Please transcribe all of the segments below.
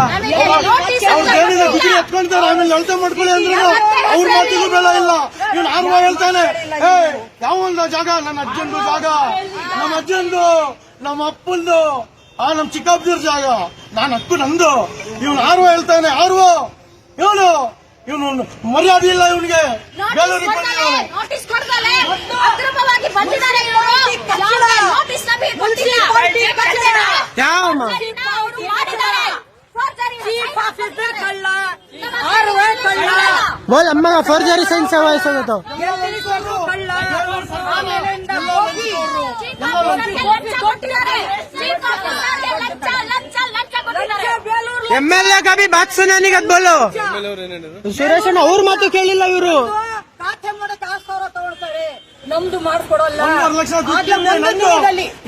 ಆಗಲ್ಲ. ಅವ್ರು ಏನಿದೆ ಡಿಗ್ರಿ ಎತ್ಕೊಂತಾರೆ, ಆಮೇಲೆ ಅಳತೆ ಮಾಡ್ಕೊಳ್ಳಿ ಅಂದ್ರೆ ಅವ್ರ ಮಾತಿಗೂ ಬೆಲೆ ಇಲ್ಲ. ಇವ್ನು ಆರ್ವ ಹೇಳ್ತಾನೆ, ಯಾವೊಂದು ಜಾಗ ನನ್ನ ಅಜ್ಜಂದು ಜಾಗ, ನಮ್ಮ ಅಜ್ಜಂದು, ನಮ್ಮ ಅಪ್ಪಂದು, ನಮ್ ಚಿಕ್ಕಪ್ಪನ ಜಾಗ, ನಾನು ಹಕ್ಕು ನಂದು. ಇವನು ಆರ್ವ ಹೇಳ್ತಾನೆ, ಆರ್ವ ಇವನು ಮರ್ಯಾದೆ ಇಲ್ಲ ಇವನಿಗೆ. ಬೇಲೂರಿಗೆ बोल अम्मा का फर्जरी साइन से वैसे तो एमएलए का भी बात सुनाने का बोलो. ಸುರೇಶ್ ಅಣ್ಣ ಅವ್ರ ಮಾತು ಕೇಳಿಲ್ಲ ಇವರು. ನಮ್ದು ಮಾಡ್ಕೊಡಲ್ಲ. 1 ಲಕ್ಷ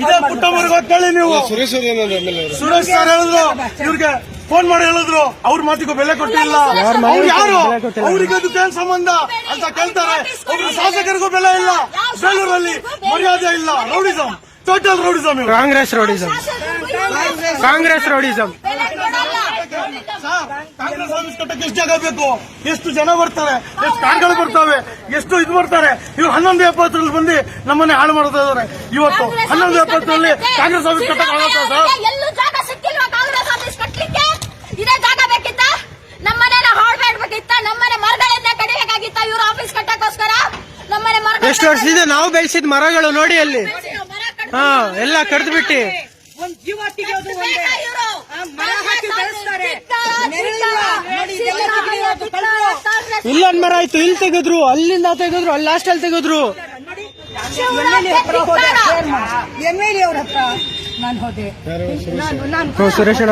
ಇದೇ ಪುಟ್ಟಮರ್ಗ ಕೇಳಿ ನೀವು. ಸುರೇಶ್ ಸರ್ ಹೇಳಿದ್ರು, ಇವ್ರಿಗೆ ಫೋನ್ ಮಾಡಿ ಹೇಳಿದ್ರು, ಅವ್ರ ಮಾತಿಗೂ ಬೆಲೆ ಕೊಟ್ಟಿಲ್ಲ. ಅವ್ರು ಯಾರು, ಅವ್ರಿಗೆ ಅದಕ್ಕೆ ಏನ್ ಸಂಬಂಧ ಅಂತ ಕೇಳ್ತಾರೆ. ಒಬ್ರು ಶಾಸಕರಿಗೂ ಬೆಲೆ ಇಲ್ಲ. ಬೇಲೂರಲ್ಲಿ ಮರ್ಯಾದೆ ಇಲ್ಲ. Rowdyism, total rowdyism. Congress rowdyism. Congress office ಕಟ್ಟಕ್ಕೆ ಎಷ್ಟು ಜಾಗ ಬೇಕು, ಎಷ್ಟು ಜನ ಬರ್ತಾರೆ, ಎಷ್ಟು ಕಾರ್ಗಳು ಬರ್ತವೆ, ಎಷ್ಟು ಇದು ಬರ್ತಾರೆ. ಇವ್ರು 11:70 ಬಂದು ನಮ್ಮನ್ನೇ ಹಾಳು ಮಾಡ್ತಾ ಇದಾರೆ. ಇವತ್ತು 11:70 ಕಾಂಗ್ರೆಸ್ ಆಫೀಸ್ ಕಟ್ಟಕ್ಕೆ ಆಗುತ್ತಾ ಸರ್? ಎಲ್ಲೂ ಜಾಗ ಸಿಕ್ಕಿಲ್ವಾ ಕಾಂಗ್ರೆಸ್ ಆಫೀಸ್ ಕಟ್ಟಲಿಕ್ಕೆ? ಇದೇ ಜಾಗ ಬೇಕಿತ್ತ? ನಮ್ಮನೆಲ್ಲ ಹಾಳ್ಬೇಡ್ಬೇಕಿತ್ತ? ನಮ್ಮನೆ ಮರಗಳನ್ನ ಕಡಿಬೇಕಾಗಿತ್ತ ಇವ್ರ ಆಫೀಸ್ ಕಟ್ಟಕ್ಕೋಸ್ಕರ? ನಮ್ಮನೆ ಮರ ಎಷ್ಟು ವರ್ಷದಿಂದ ನಾವು ಬೆಳೆಸಿದ ಮರಗಳು ನೋಡಿ ಅಲ್ಲಿ ಎಲ್ಲ ಕಡ್ದು ಬಿಟ್ಟಿ ಒಂದ್ ಜೀವ ತೆಗೆಯೋದು ಒಂದೇ. ಮರ ಹಾಕಿ ಬೆಳೆಸ್ತಾರೆ. ಇಲ್ಲೊಂದ್ ಮರ ಆಯ್ತು, ಇಲ್ಲಿ ತೆಗೆದ್ರು, ಅಲ್ಲಿಂದ ತೆಗೆದ್ರು, ಅಲ್ಲಿ ಲಾಸ್ಟ್ ಅಲ್ಲಿ ತೆಗೆದ್ರು. ಎಂಎಲ್ಎ ಅವ್ರ ಹತ್ರ ನಾನು ಹೋದೆ. ಸುರೇಶ್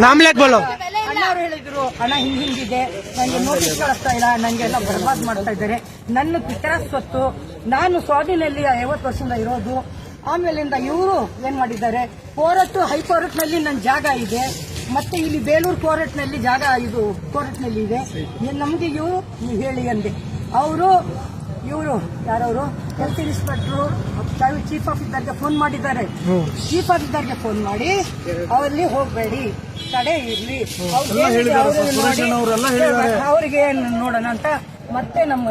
ನಾಮ್ಲೇಕ್ ಬೋಲೋ. ಅಣ್ಣವ್ರು ಹೇಳಿದ್ರು, ಹಣ ಹಿಂಗಿದೆ, ನಂಗೆ ನೋಟಿಸ್ ಕಳಿಸ್ತಾ ಇಲ್ಲ, ನಂಗೆಲ್ಲ ಬರ್ಬಾದ್ ಮಾಡ್ತಾ ಇದ್ದಾರೆ, ನನ್ನ ಪಿತರ ಸ್ವತ್ತು, ನಾನು ಸ್ವಾಧೀನಲ್ಲಿ 50 ವರ್ಷದಿಂದ ಇರೋದು. ಆಮೇಲಿಂದ ಇವರು ಏನ್ ಮಾಡಿದ್ದಾರೆ, ಕೋರ್ಟ್ ಹೈಕೋರ್ಟ್ ನಲ್ಲಿ ನನ್ನ ಜಾಗ ಇದೆ, ಮತ್ತೆ ಇಲ್ಲಿ ಬೇಲೂರು ಕೋರ್ಟ್ ನಲ್ಲಿ ಜಾಗ, ಇದು ಕೋರ್ಟ್ ನಲ್ಲಿ ಇದೆ. ನಮ್ಗೆ ಇವರು ನೀವು ಹೇಳಿ ಅಂದೆ. ಇವರು ಯಾರವರು ಹೆಲ್ತ್ ಇನ್ಸ್ಪೆಕ್ಟರ್ ಚೀಫ್ ಆಫೀಸರ್ಗೆ ಫೋನ್ ಮಾಡಿದ್ದಾರೆ. ಚೀಫ್ ಆಫೀಸರ್ಗೆ ಫೋನ್ ಮಾಡಿ ಅವರಲ್ಲಿ ಹೋಗಬೇಡಿ, ತಡೆ ಇರ್ಲಿ, ಅವ್ರಿಗೆ ನೋಡೋಣ ಅಂತ ಮತ್ತೆ ನಮ್ಮ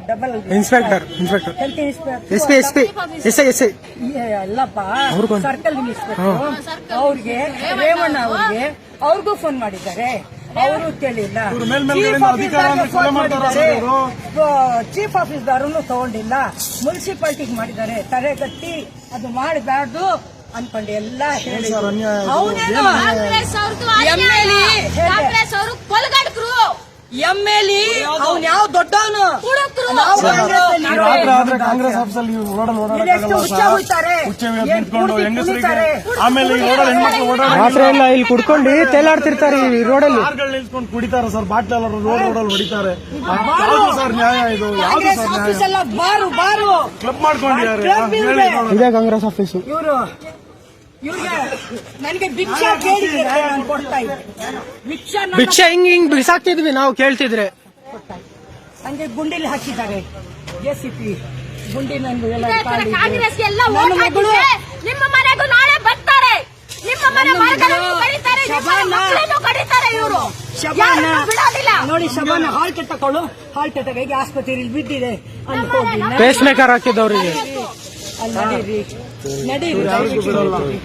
ಡಬಲ್ ಇನ್ಸ್ಪೆಕ್ಟರ್ ಹೆಲ್ತ್ ಇನ್ಸ್ಪೆಕ್ಟರ್ ಅಲ್ಲಪ್ಪ, ಸರ್ಕಲ್ ಇನ್ಸ್ಪೆಕ್ಟರ್ ಅವ್ರಿಗೆ, ರೇವಣ್ಣ ಅವ್ರಿಗೆ, ಅವ್ರಿಗೂ ಫೋನ್ ಮಾಡಿದ್ದಾರೆ. ಅವರು ಕೇಳಿಲ್ಲ. ಚೀಫ್ ಆಫೀಸರ್ನು ತಗೊಂಡಿಲ್ಲ. ಮುನ್ಸಿಪಾಲಿಟಿಗೆ ಮಾಡಿದ್ದಾರೆ, ತಡೆಗಟ್ಟಿ ಅದು ಮಾಡಬಾರ್ದು ಅನ್ಕೊಂಡು ಎಲ್ಲ ಹೇಳಿ. ಎಂಎಲ್ಎ ಅವ್ನು ಯಾವ ದೊಡ್ಡವನು, ಕಾಂಗ್ರೆಸ್ ಆಫೀಸಲ್ಲಿ ಆಮೇಲೆ ಮಾತ್ರ ಎಲ್ಲ ಇಲ್ಲಿ ಕುಡ್ಕೊಂಡು ತೇಲಾಡ್ತಿರ್ತಾರೆ ಈ ರೋಡಲ್ಲಿ. ನಿಲ್ಸ್ಕೊಂಡು ಕುಡಿತಾರೆ ಸರ್, ಬಾಟ್ಲ್ ಎಲ್ಲ ರೋಡಲ್ಲಿ ಹೊಡಿತಾರೆ. ಯಾವ್ದು ಸರ್ ನ್ಯಾಯ ಇದು? ಯಾವ್ದು ಸರ್ ನ್ಯಾಯ? ಕ್ಲಬ್ ಮಾಡ್ಕೊಂಡಿದ್ದಾರೆ. ಇದೇ ಕಾಂಗ್ರೆಸ್ ಆಫೀಸು. ಇವ್ರಿಗೆ ನನಗೆ ಭಿಕ್ಷಾ ಕೇಳಿದ್ರೆ ನಾನು ಕೊಡ್ತಾ ಇದ್ದೆ. ಭಿಕ್ಷಾ ಹಿಂಗ್ ಬಿಸಾಕ್ತಿದ್ವಿ ನಾವು ಕೇಳ್ತಿದ್ರೆ. ಹಂಗೆ ಗುಂಡಿಲಿ ಹಾಕಿದ್ದಾರೆ, ಜೆಸಿಪಿ ಗುಂಡಿ. ನಂದು ಎಲ್ಲ ಕಾಂಗ್ರೆಸ್ ಎಲ್ಲ ಓಟ್ ಹಾಕಿದ್ರೆ ನಿಮ್ಮ ಮನೆಗೂ ನಾಳೆ ಬರ್ತಾರೆ, ನಿಮ್ಮ ಮನೆ ಮರಗಳನ್ನು ಕಡಿತಾರೆ, ಮಕ್ಕಳನ್ನು ಕಡಿತಾರೆ ಇವರು. ನೋಡಿ ಶಬಾನ ಹಾಲ್ಟ್ ತಕೊಳ್ಳು, ಹಾಲ್ಟ್ ತಗೊಂಡು ಆಸ್ಪತ್ರೆಯಲ್ಲಿ ಬಿದ್ದಿದೆ. ಪೇಸ್ ಮೇಕರ್ ಹಾಕಿದವ್ರಿಗೆ ಅಲ್ಲಿ ನಡೀರಿ.